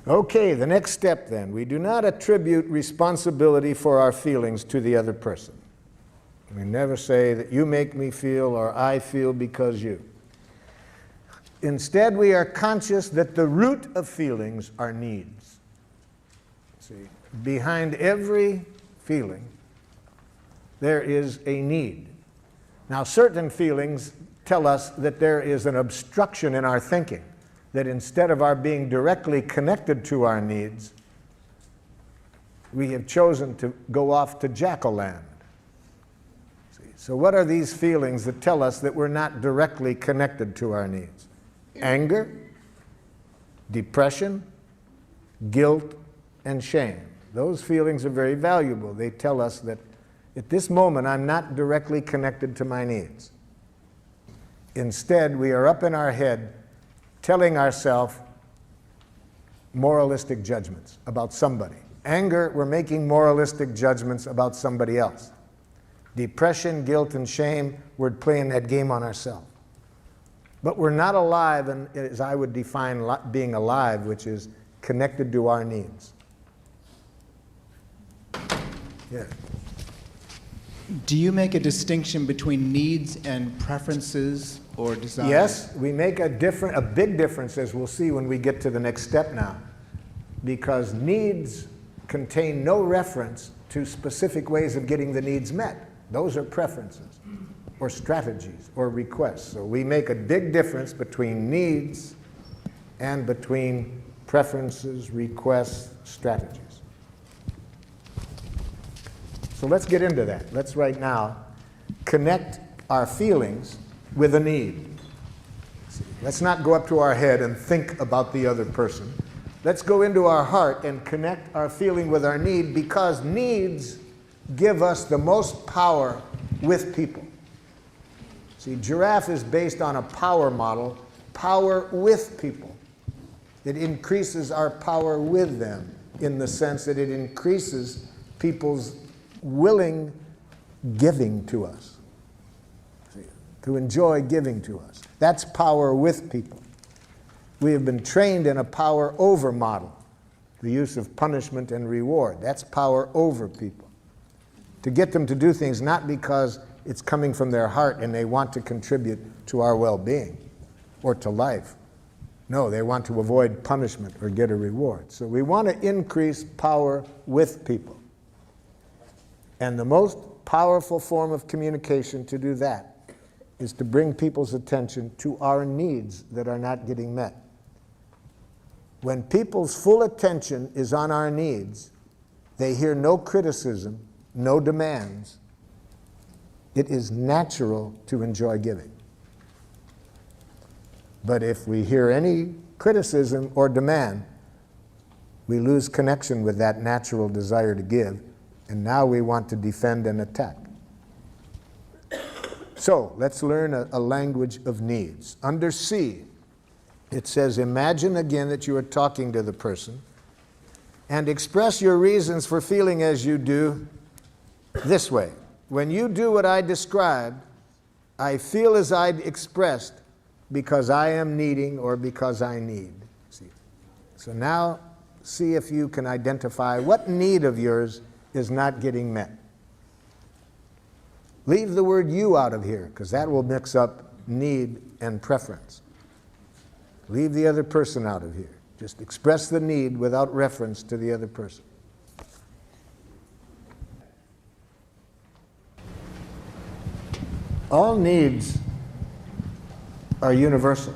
Okay, the next step then. We do not attribute responsibility for our feelings to the other person. We never say that you make me feel or I feel because you. Instead, we are conscious that the root of feelings are needs. See, behind every feeling, there is a need. Now, certain feelings tell us that there is an obstruction in our thinking, that instead of our being directly connected to our needs, we have chosen to go off to Jackal-land. So what are these feelings that tell us that we're not directly connected to our needs? Anger, depression, guilt, and shame. Those feelings are very valuable. They tell us that at this moment I'm not directly connected to my needs. Instead, we are up in our head telling ourselves moralistic judgments about somebody. Anger, we're making moralistic judgments about somebody else. Depression, guilt, and shame, we're playing that game on ourselves. But we're not alive, and as I would define being alive, which is connected to our needs. Yeah. Do you make a distinction between needs and preferences or desires? Yes, we make a big difference, as we'll see when we get to the next step now, because needs contain no reference to specific ways of getting the needs met. Those are preferences or strategies or requests. So we make a big difference between needs and between preferences, requests, strategies. So let's get into that. Let's right now connect our feelings with a need. Let's not go up to our head and think about the other person. Let's go into our heart and connect our feeling with our need, because needs give us the most power with people. See, giraffe is based on a power model, power with people. It increases our power with them in the sense that it increases people's willing giving to us, to enjoy giving to us. That's power with people. We have been trained in a power over model, the use of punishment and reward. That's power over people. To get them to do things not because it's coming from their heart and they want to contribute to our well-being or to life. No, they want to avoid punishment or get a reward. So we want to increase power with people. And the most powerful form of communication to do that is to bring people's attention to our needs that are not getting met. When people's full attention is on our needs, they hear no criticism, no demands. It is natural to enjoy giving. But if we hear any criticism or demand, we lose connection with that natural desire to give, and now we want to defend and attack. So let's learn a language of needs. Under C, it says, imagine again that you are talking to the person and express your reasons for feeling as you do this way. When you do what I described, I feel as I expressed because I am needing or because I need. See? So now see if you can identify what need of yours is not getting met. Leave the word you out of here, because that will mix up need and preference. Leave the other person out of here. Just express the need without reference to the other person. All needs are universal.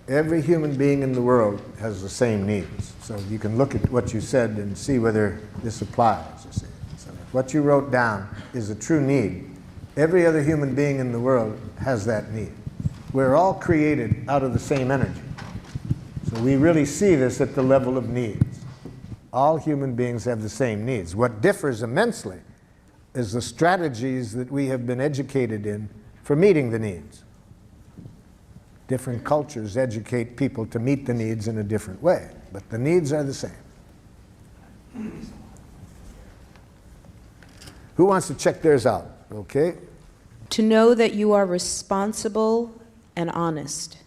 Every human being in the world has the same needs. So you can look at what you said and see whether this applies. So if what you wrote down is a true need, every other human being in the world has that need. We're all created out of the same energy. So we really see this at the level of needs. All human beings have the same needs. What differs immensely is the strategies that we have been educated in for meeting the needs. Different cultures educate people to meet the needs in a different way, but the needs are the same. Who wants to check theirs out? Okay. To know that you are responsible and honest.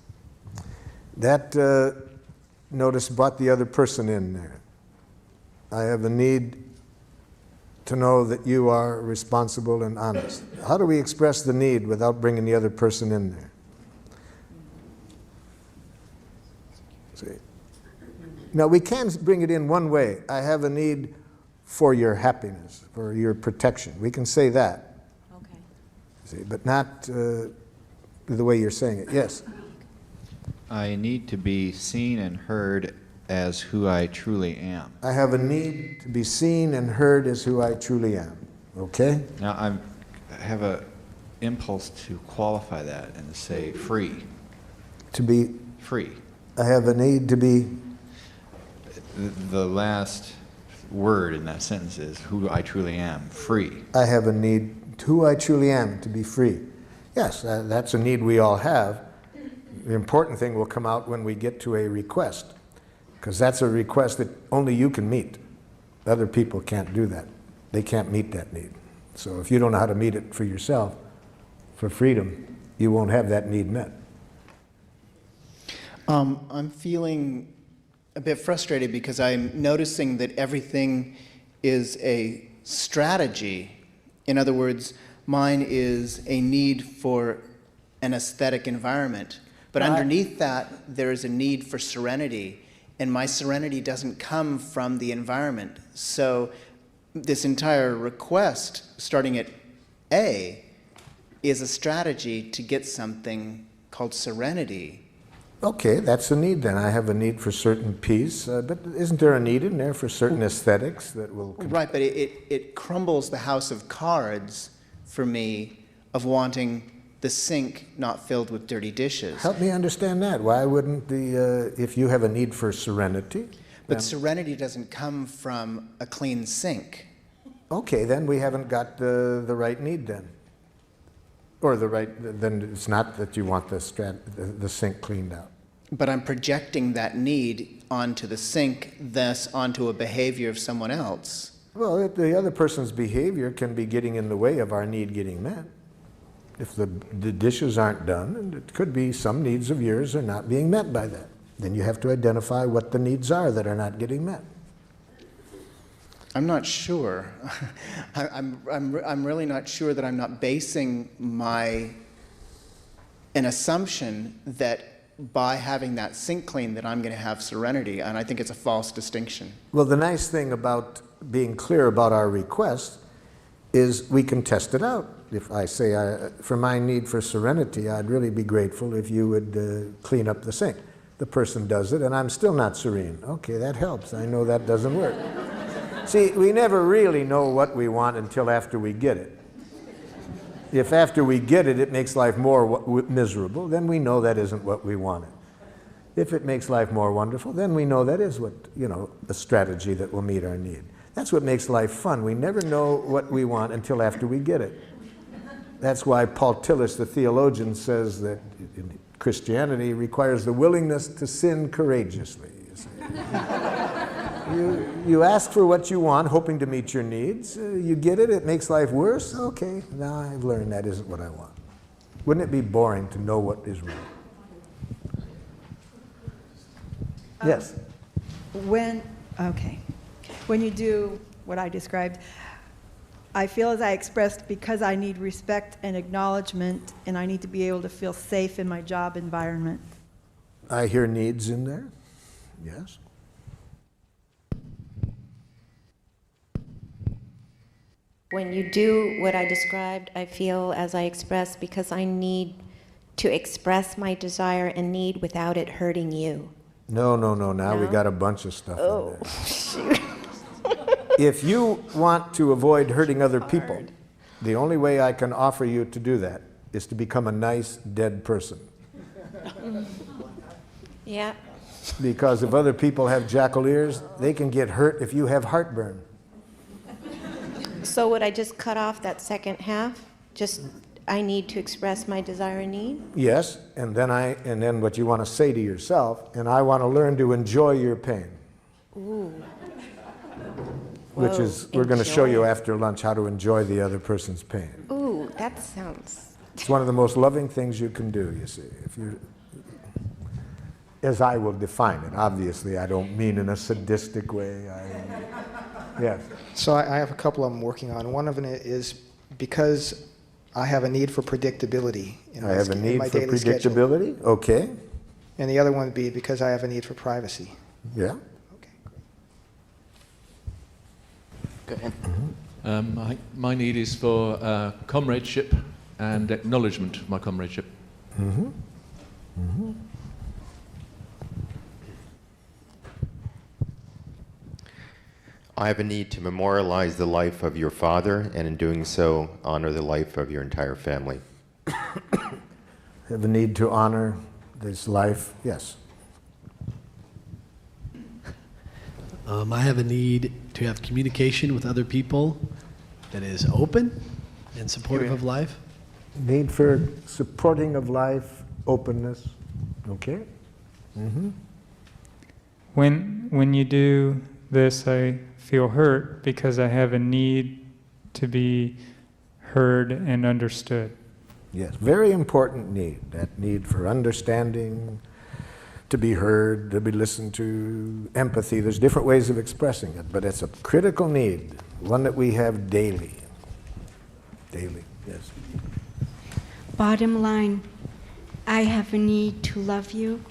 That notice, brought the other person in there. I have a need to know that you are responsible and honest. How do we express the need without bringing the other person in there? See? Now, we can bring it in one way. I have a need for your happiness, for your protection. We can say that. Okay. See, but not the way you're saying it. Yes? I need to be seen and heard as who I truly am. I have a need to be seen and heard as who I truly am. Okay? Now, I have a impulse to qualify that and to say free. To be, Free. I have a need to be, The last word in that sentence is who I truly am, free. I have a need, who I truly am, to be free. Yes, that's a need we all have. The important thing will come out when we get to a request, because that's a request that only you can meet. Other people can't do that. They can't meet that need. So if you don't know how to meet it for yourself, for freedom, you won't have that need met. I'm feeling a bit frustrated because I'm noticing that everything is a strategy. In other words, mine is a need for an aesthetic environment. But underneath that, there is a need for serenity. And my serenity doesn't come from the environment. So this entire request, starting at A, is a strategy to get something called serenity. Okay, that's a need then. I have a need for certain peace, but isn't there a need in there for certain aesthetics that will... Right, but it crumbles the house of cards for me of wanting the sink not filled with dirty dishes. Help me understand that. Why wouldn't if you have a need for serenity... But serenity doesn't come from a clean sink. Okay, then we haven't got the right need then. Or then it's not that you want the sink cleaned out. But I'm projecting that need onto the sink, thus onto a behavior of someone else. Well, the other person's behavior can be getting in the way of our need getting met. If the dishes aren't done, and it could be some needs of yours are not being met by that. Then you have to identify what the needs are that are not getting met. I'm not sure. I'm really not sure that I'm not basing an assumption that by having that sink clean that I'm going to have serenity, and I think it's a false distinction. Well, the nice thing about being clear about our request is we can test it out. If I say, for my need for serenity, I'd really be grateful if you would clean up the sink. The person does it, and I'm still not serene. Okay, that helps. I know that doesn't work. See, we never really know what we want until after we get it. If after we get it, it makes life more miserable, then we know that isn't what we wanted. If it makes life more wonderful, then we know that is what, a strategy that will meet our need. That's what makes life fun. We never know what we want until after we get it. That's why Paul Tillich, the theologian, says that Christianity requires the willingness to sin courageously. You ask for what you want, hoping to meet your needs. You get it, it makes life worse. Okay, now I've learned that isn't what I want. Wouldn't it be boring to know what is wrong? Yes? When you do what I described, I feel as I expressed because I need respect and acknowledgement, and I need to be able to feel safe in my job environment. I hear needs in there. Yes. When you do what I described, I feel as I expressed because I need to express my desire and need without it hurting you. No. Now we No? got a bunch of stuff in Oh, there. shoot. If you want to avoid hurting other people, the only way I can offer you to do that is to become a nice, dead person. Yeah. Because if other people have jackal ears, they can get hurt if you have heartburn. So would I just cut off that second half? Just, I need to express my desire and need? Yes, and then what you want to say to yourself, and I want to learn to enjoy your pain. Ooh. Which Whoa, is, we're going to show you enjoy. after lunch how to enjoy the other person's pain. Ooh, that sounds... It's one of the most loving things you can do, you see. as I will define it. Obviously, I don't mean in a sadistic way. Yes. So I have a couple of them working on. One of them is because I have a need for predictability in I have a need my for daily schedule. predictability. Okay. And the other one would be because I have a need for privacy. Yeah. Okay. Go ahead. My need is for comradeship and acknowledgement of my comradeship. Mm-hmm. Mm-hmm. I have a need to memorialize the life of your father, and in doing so, honor the life of your entire family. Have a need to honor this life. Yes. I have a need to have communication with other people that is open and supportive of life. Need for supporting of life, openness. Okay. Mm-hmm. When you do this, I feel hurt because I have a need to be heard and understood. Yes, very important need. That need for understanding, to be heard, to be listened to, empathy. There's different ways of expressing it, but it's a critical need, one that we have daily. Daily, yes. Bottom line, I have a need to love you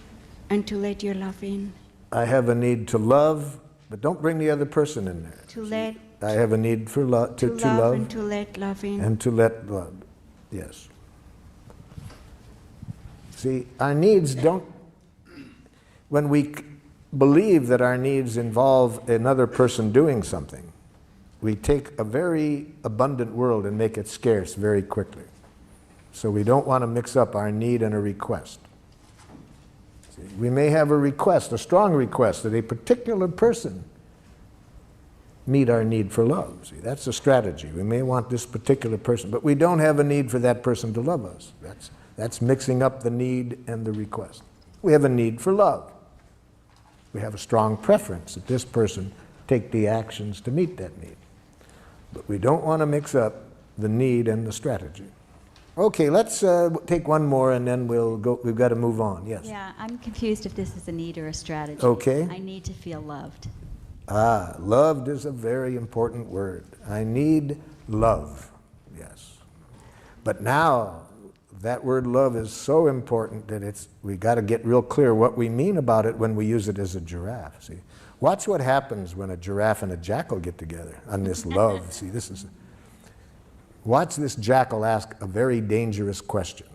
and to let your love in. I have a need to love, but don't bring the other person in there. To let. I have a need for to love love and to let love in. and to let love. Yes. See, our needs don't. When we believe that our needs involve another person doing something, we take a very abundant world and make it scarce very quickly. So we don't want to mix up our need and a request. See, we may have a request, a strong request, that a particular person meet our need for love. See, that's a strategy. We may want this particular person, but we don't have a need for that person to love us. That's mixing up the need and the request. We have a need for love. We have a strong preference that this person take the actions to meet that need. But we don't want to mix up the need and the strategy. Okay, let's take one more and then we'll go. We've got to move on. Yes. Yeah, I'm confused if this is a need or a strategy. Okay. I need to feel loved. Ah, loved is a very important word. I need love. Yes. But now that word love is so important that we got to get real clear what we mean about it when we use it as a giraffe. See, watch what happens when a giraffe and a jackal get together on this love. See, watch this jackal ask a very dangerous question.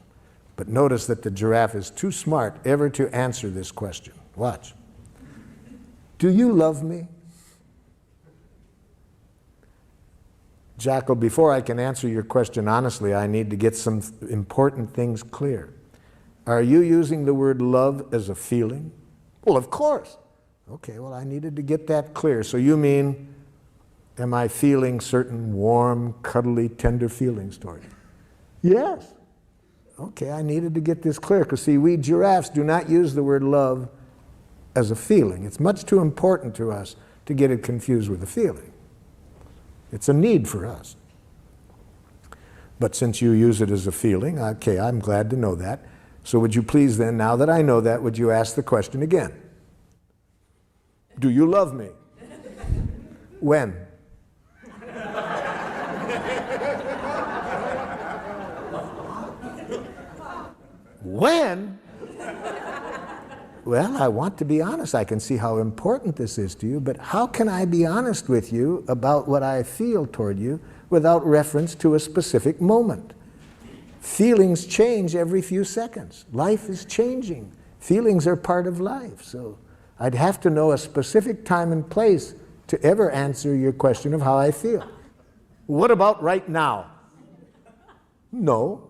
But notice that the giraffe is too smart ever to answer this question. Watch. Do you love me? Jackal, before I can answer your question honestly, I need to get some important things clear. Are you using the word love as a feeling? Well, of course. Okay, well, I needed to get that clear. So you mean, am I feeling certain warm, cuddly, tender feelings toward you? Yes. Okay, I needed to get this clear, because see, we giraffes do not use the word love as a feeling. It's much too important to us to get it confused with a feeling. It's a need for us. But since you use it as a feeling, okay, I'm glad to know that. So would you please then, now that I know that, would you ask the question again? Do you love me? When? When? Well, I want to be honest. I can see how important this is to you, but how can I be honest with you about what I feel toward you without reference to a specific moment? Feelings change every few seconds. Life is changing. Feelings are part of life. So I'd have to know a specific time and place to ever answer your question of how I feel. What about right now? No.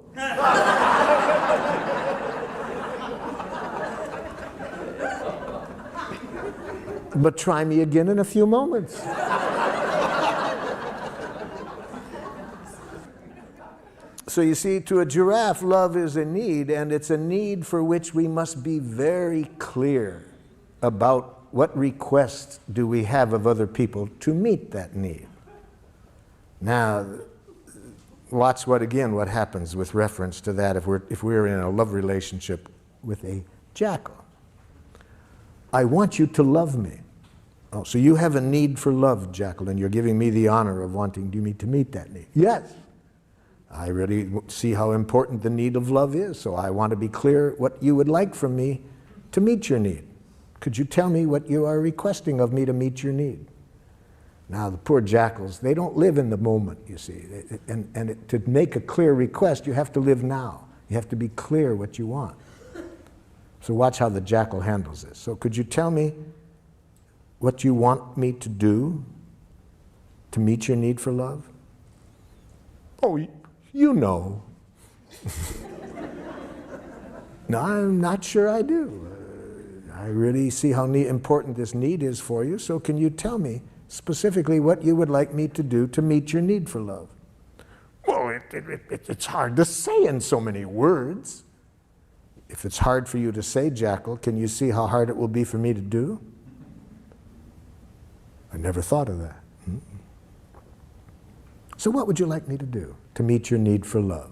But try me again in a few moments. So you see, to a giraffe, love is a need, and it's a need for which we must be very clear about what requests do we have of other people to meet that need. Now, watch what happens with reference to that if we're in a love relationship with a jackal. I want you to love me. Oh, so you have a need for love, Jacqueline. You're giving me the honor of wanting me to meet that need. Yes. I really see how important the need of love is, so I want to be clear what you would like from me to meet your need. Could you tell me what you are requesting of me to meet your need? Now, the poor jackals, they don't live in the moment, you see. To make a clear request, you have to live now. You have to be clear what you want. So watch how the jackal handles this. So could you tell me what you want me to do to meet your need for love? Oh, you know. No, I'm not sure I do. I really see how important this need is for you, so can you tell me specifically what you would like me to do to meet your need for love? Well, it's hard to say in so many words. If it's hard for you to say, Jackal, can you see how hard it will be for me to do? I never thought of that. So what would you like me to do to meet your need for love?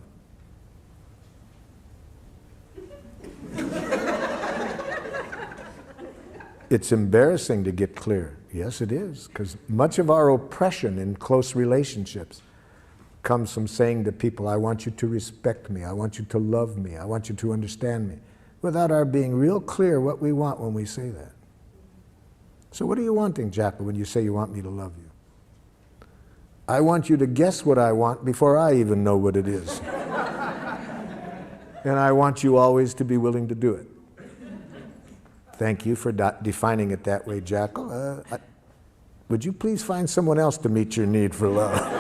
It's embarrassing to get clear. Yes, it is, because much of our oppression in close relationships comes from saying to people, I want you to respect me, I want you to love me, I want you to understand me, without our being real clear what we want when we say that. So what are you wanting, Jackal, when you say you want me to love you? I want you to guess what I want before I even know what it is. And I want you always to be willing to do it. Thank you for defining it that way, Jackal. Would you please find someone else to meet your need for love?